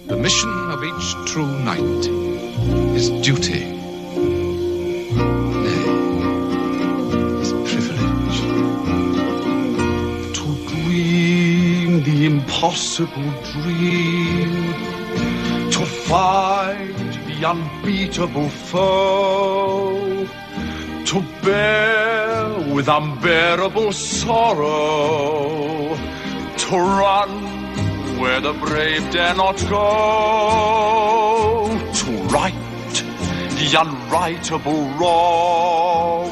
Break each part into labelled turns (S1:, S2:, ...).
S1: The mission of each true knight is duty. Nay, is privilege.
S2: To dream the impossible dream, to fight the unbeatable foe, to bear with unbearable sorrow, to run where the brave dare not go, to right the unrightable wrong,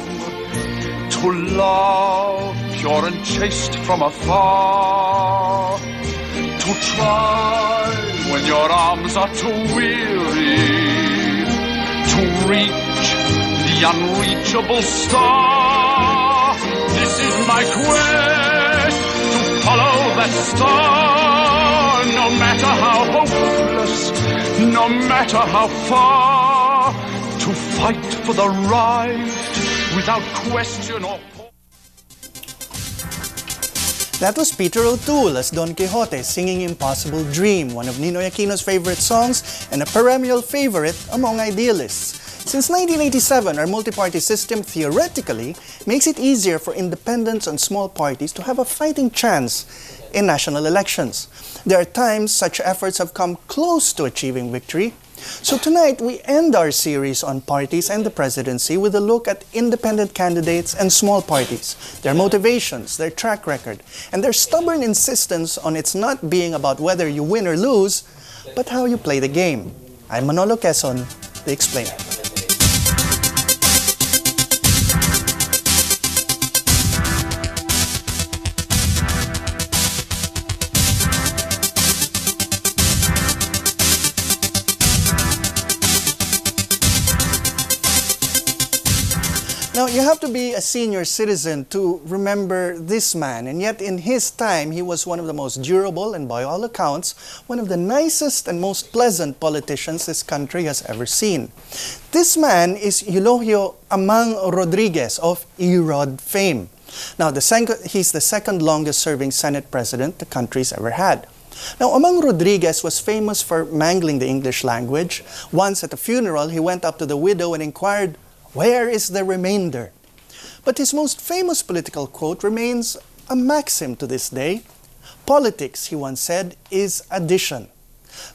S2: to love pure and chaste from afar, to try when your arms are too weary, to reach the unreachable star. This is my quest, to follow that star, no matter how hopeless, no matter how far, to fight for the right without question or...
S3: That was Peter O'Toole as Don Quixote singing Impossible Dream, one of Ninoy Aquino's favorite songs and a perennial favorite among idealists. Since 1987, our multi-party system theoretically makes it easier for independents and small parties to have a fighting chance in national elections. There are times such efforts have come close to achieving victory. So tonight, we end our series on parties and the presidency with a look at independent candidates and small parties, their motivations, their track record, and their stubborn insistence on it's not being about whether you win or lose, but how you play the game. I'm Manolo Quezon, the Explainer. Now, you have to be a senior citizen to remember this man, and yet in his time, he was one of the most durable and, by all accounts, one of the nicest and most pleasant politicians this country has ever seen. This man is Eulogio Amang Rodriguez of Erod fame. Now, he's the second longest serving Senate president the country's ever had. Now, Amang Rodriguez was famous for mangling the English language. Once at a funeral, he went up to the widow and inquired, "Where is the remainder?" But his most famous political quote remains a maxim to this day. Politics, he once said, is addition.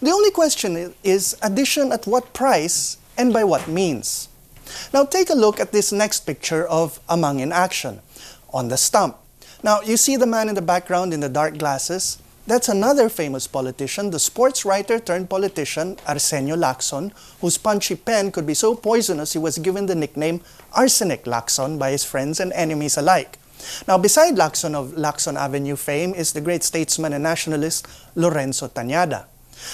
S3: The only question is addition at what price and by what means? Now take a look at this next picture of Amang in action, on the stump. Now you see the man in the background in the dark glasses? That's another famous politician, the sports writer turned politician Arsenio Lacson, whose punchy pen could be so poisonous he was given the nickname Arsenic Lacson by his friends and enemies alike. Now, beside Lacson of Lacson Avenue fame is the great statesman and nationalist Lorenzo Tañada.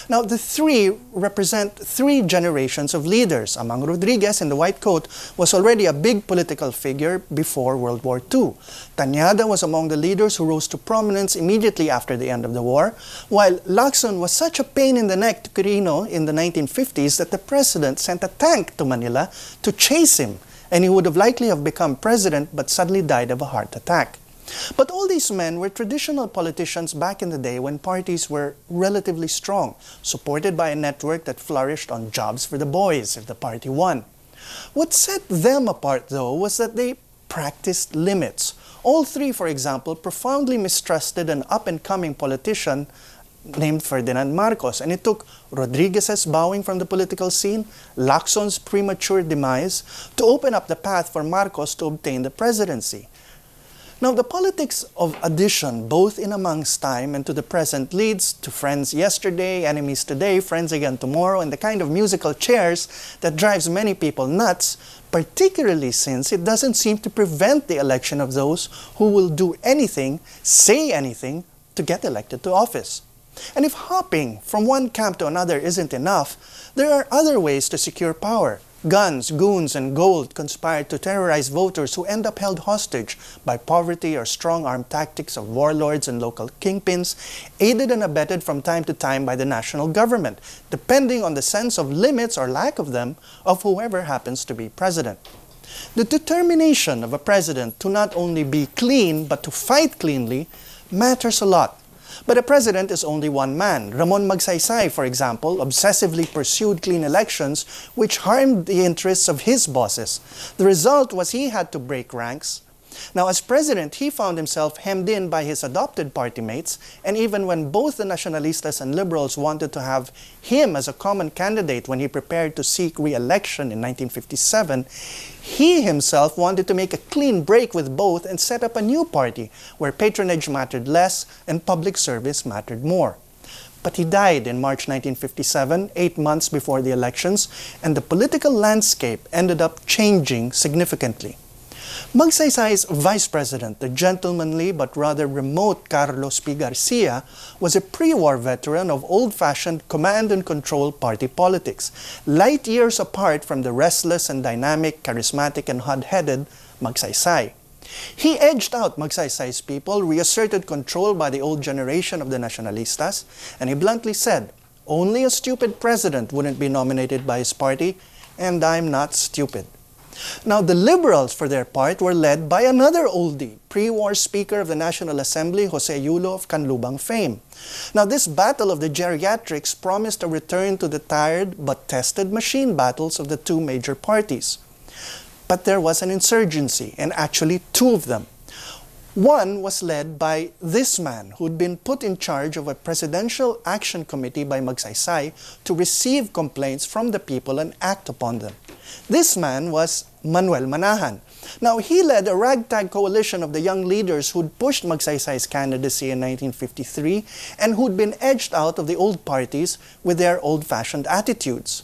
S3: Now, the three represent three generations of leaders. Amang Rodriguez in the white coat was already a big political figure before World War II. Tañada was among the leaders who rose to prominence immediately after the end of the war, while Lacson was such a pain in the neck to Quirino in the 1950s that the president sent a tank to Manila to chase him, and he would have likely have become president but suddenly died of a heart attack. But all these men were traditional politicians back in the day when parties were relatively strong, supported by a network that flourished on jobs for the boys if the party won. What set them apart, though, was that they practiced limits. All three, for example, profoundly mistrusted an up-and-coming politician named Ferdinand Marcos, and it took Rodriguez's bowing from the political scene, Lacson's premature demise, to open up the path for Marcos to obtain the presidency. Now, the politics of addition, both in Amang's time and to the present, leads to friends yesterday, enemies today, friends again tomorrow, and the kind of musical chairs that drives many people nuts, particularly since it doesn't seem to prevent the election of those who will do anything, say anything, to get elected to office. And if hopping from one camp to another isn't enough, there are other ways to secure power. Guns, goons, and gold conspire to terrorize voters who end up held hostage by poverty or strong-arm tactics of warlords and local kingpins, aided and abetted from time to time by the national government, depending on the sense of limits or lack of them of whoever happens to be president. The determination of a president to not only be clean but to fight cleanly matters a lot. But a president is only one man. Ramon Magsaysay, for example, obsessively pursued clean elections which harmed the interests of his bosses. The result was he had to break ranks. Now, as president, he found himself hemmed in by his adopted party mates, and even when both the Nacionalistas and Liberals wanted to have him as a common candidate when he prepared to seek re-election in 1957, he himself wanted to make a clean break with both and set up a new party where patronage mattered less and public service mattered more. But he died in March 1957, 8 months before the elections, and the political landscape ended up changing significantly. Magsaysay's vice president, the gentlemanly but rather remote Carlos P. Garcia, was a pre-war veteran of old-fashioned command and control party politics, light years apart from the restless and dynamic, charismatic and hot-headed Magsaysay. He edged out Magsaysay's people, reasserted control by the old generation of the Nacionalistas, and he bluntly said, "Only a stupid president wouldn't be nominated by his party, and I'm not stupid." Now, the Liberals, for their part, were led by another oldie, pre-war Speaker of the National Assembly, Jose Yulo of Canlubang fame. Now, this battle of the geriatrics promised a return to the tired but tested machine battles of the two major parties. But there was an insurgency, and actually two of them. One was led by this man, who'd been put in charge of a presidential action committee by Magsaysay to receive complaints from the people and act upon them. This man was Manuel Manahan. Now, he led a ragtag coalition of the young leaders who'd pushed Magsaysay's candidacy in 1953 and who'd been edged out of the old parties with their old-fashioned attitudes.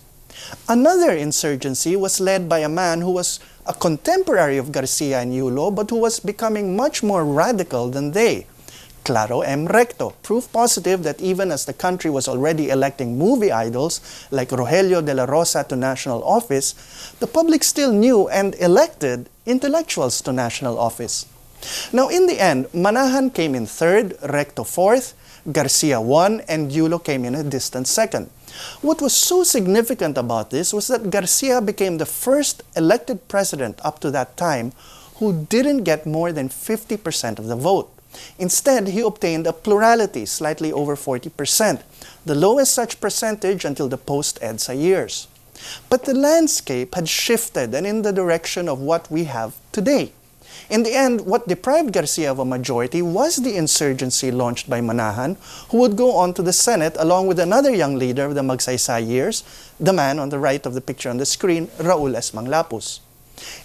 S3: Another insurgency was led by a man who was a contemporary of Garcia and Yulo, but who was becoming much more radical than they. Claro M. Recto, proof positive that even as the country was already electing movie idols like Rogelio de la Rosa to national office, the public still knew and elected intellectuals to national office. Now, in the end, Manahan came in third, Recto fourth, Garcia won, and Yulo came in a distant second. What was so significant about this was that Garcia became the first elected president up to that time who didn't get more than 50% of the vote. Instead, he obtained a plurality, slightly over 40%, the lowest such percentage until the post-EDSA years. But the landscape had shifted and in the direction of what we have today. In the end, what deprived Garcia of a majority was the insurgency launched by Manahan, who would go on to the Senate along with another young leader of the Magsaysay years, the man on the right of the picture on the screen, Raul S. Manglapus.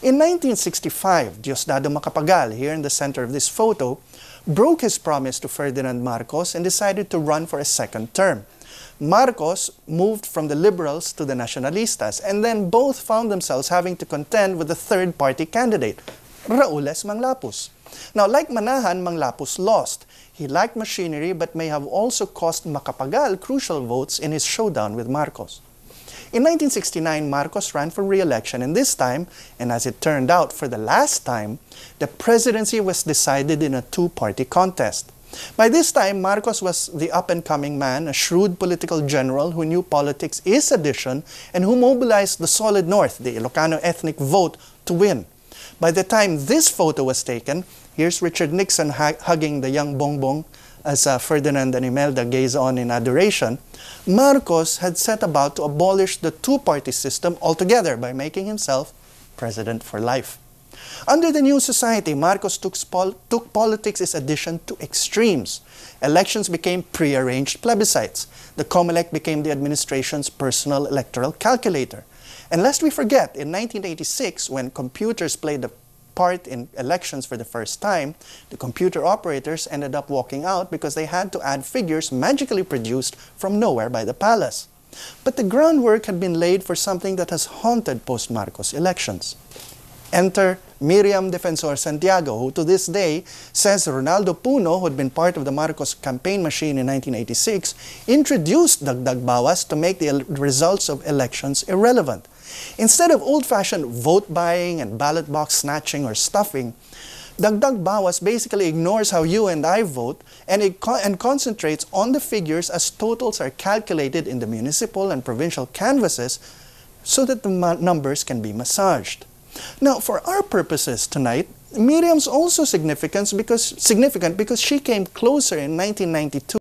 S3: In 1965, Diosdado Macapagal, here in the center of this photo, broke his promise to Ferdinand Marcos and decided to run for a second term. Marcos moved from the Liberals to the Nacionalistas, and then both found themselves having to contend with a third-party candidate, Raul S. Manglapus. Now, like Manahan, Manglapus lost. He lacked machinery but may have also cost Macapagal crucial votes in his showdown with Marcos. In 1969, Marcos ran for re-election, and this time, and as it turned out for the last time, the presidency was decided in a two-party contest. By this time, Marcos was the up-and-coming man, a shrewd political general who knew politics is addition and who mobilized the Solid North, the Ilocano ethnic vote, to win. By the time this photo was taken, here's Richard Nixon hugging the young Bongbong as Ferdinand and Imelda gaze on in adoration. Marcos had set about to abolish the two-party system altogether by making himself president for life. Under the new society, Marcos took politics' addition to extremes. Elections became pre-arranged plebiscites. The COMELEC became the administration's personal electoral calculator. And lest we forget, in 1986, when computers played a part in elections for the first time, the computer operators ended up walking out because they had to add figures magically produced from nowhere by the palace. But the groundwork had been laid for something that has haunted post-Marcos elections. Enter Miriam Defensor Santiago, who to this day says Ronaldo Puno, who had been part of the Marcos campaign machine in 1986, introduced Dagdag Bawas to make the results of elections irrelevant. Instead of old-fashioned vote buying and ballot box snatching or stuffing, Dagdag Bawas basically ignores how you and I vote and concentrates on the figures as totals are calculated in the municipal and provincial canvases so that the numbers can be massaged. Now, for our purposes tonight, Miriam's also significant because she came closer in 1992